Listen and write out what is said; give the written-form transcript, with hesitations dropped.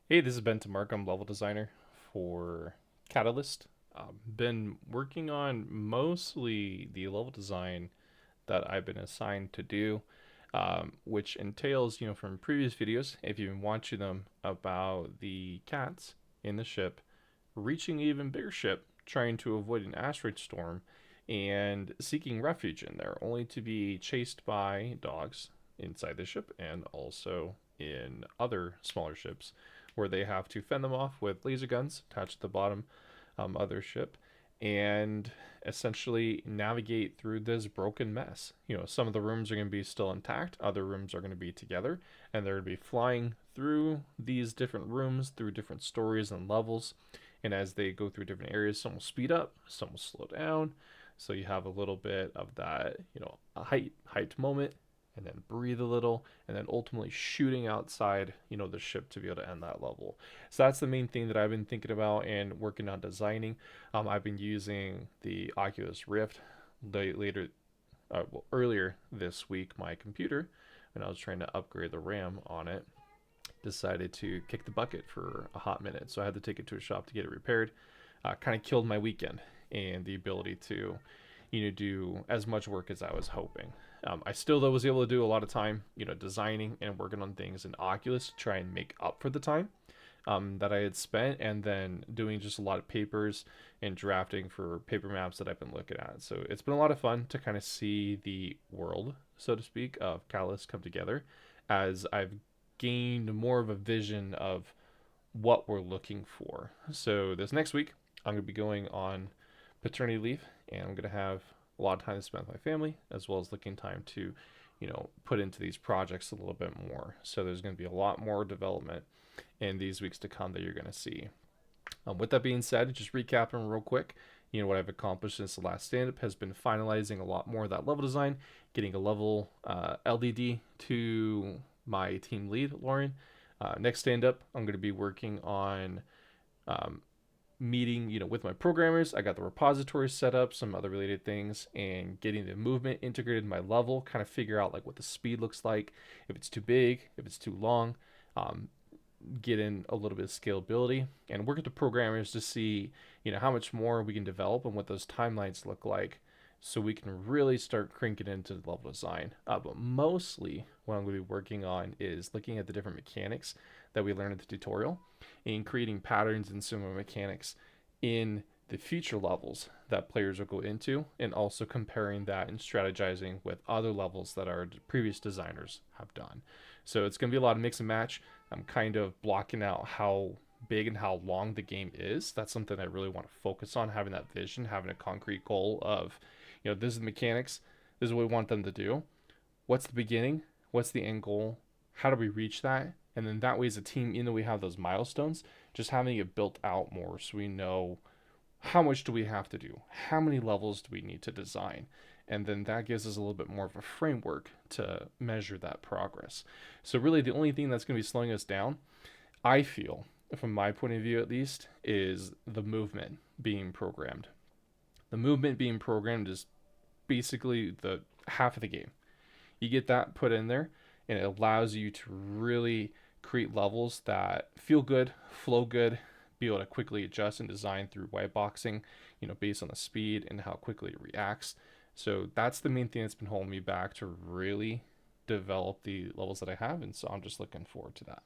Hey, this is Ben Mark. I'm level designer for Katalyst. Been working on mostly the level design that I've been assigned to do, which entails, from previous videos, if you've been watching them, about the cats in the ship reaching an even bigger ship, trying to avoid an asteroid storm, and seeking refuge in there, only to be chased by dogs inside the ship and also in other smaller ships, where they have to fend them off with laser guns attached to the bottom of their ship and essentially navigate through this broken mess. Some of the rooms are going to be still intact, other rooms are going to be together, and they're going to be flying through these different rooms, through different stories and levels. And as they go through different areas, some will speed up, some will slow down. So you have a little bit of that, a hyped moment, and then breathe a little, and then ultimately shooting outside, the ship to be able to end that level. So that's the main thing that I've been thinking about and working on designing. I've been using the Oculus Rift earlier this week. My computer, when I was trying to upgrade the RAM on it, decided to kick the bucket for a hot minute. So I had to take it to a shop to get it repaired. Kind of killed my weekend and the ability to, do as much work as I was hoping. I still though was able to do a lot of time, designing and working on things in Oculus to try and make up for the time that I had spent, and then doing just a lot of papers and drafting for paper maps that I've been looking at. So it's been a lot of fun to kind of see the world, so to speak, of Catalyst come together as I've gained more of a vision of what we're looking for. So this next week, I'm going to be going on paternity leave, and I'm going to have a lot of time to spend with my family, as well as looking time to, put into these projects a little bit more. So there's going to be a lot more development in these weeks to come that you're going to see. With that being said, just recapping real quick, what I've accomplished since the last stand-up has been finalizing a lot more of that level design, getting a level LDD to my team lead, Lauren. Next stand-up, I'm going to be working on um, meeting, with my programmers. I got the repository set up, some other related things, and getting the movement integrated in my level, kind of figure out like what the speed looks like, if it's too big, if it's too long. Um, get in a little bit of scalability and work with the programmers to see, how much more we can develop and what those timelines look like, so we can really start cranking into the level design. But mostly what I'm going to be working on is looking at the different mechanics that we learned in the tutorial and creating patterns and similar mechanics in the future levels that players will go into, and also comparing that and strategizing with other levels that our previous designers have done. So it's going to be a lot of mix and match. I'm kind of blocking out how big and how long the game is. That's something I really want to focus on, having that vision, having a concrete goal of, this is the mechanics, this is what we want them to do. What's the beginning? What's the end goal? How do we reach that? And then that way, as a team, even though we have those milestones, just having it built out more so we know how much do we have to do? How many levels do we need to design? And then that gives us a little bit more of a framework to measure that progress. So, really, the only thing that's going to be slowing us down, I feel, from my point of view at least, is the movement being programmed. The movement being programmed is basically the half of the game. You get that put in there, and it allows you to really create levels that feel good, flow good, be able to quickly adjust and design through white boxing, based on the speed and how quickly it reacts. So that's the main thing that's been holding me back to really develop the levels that I have, and so I'm just looking forward to that.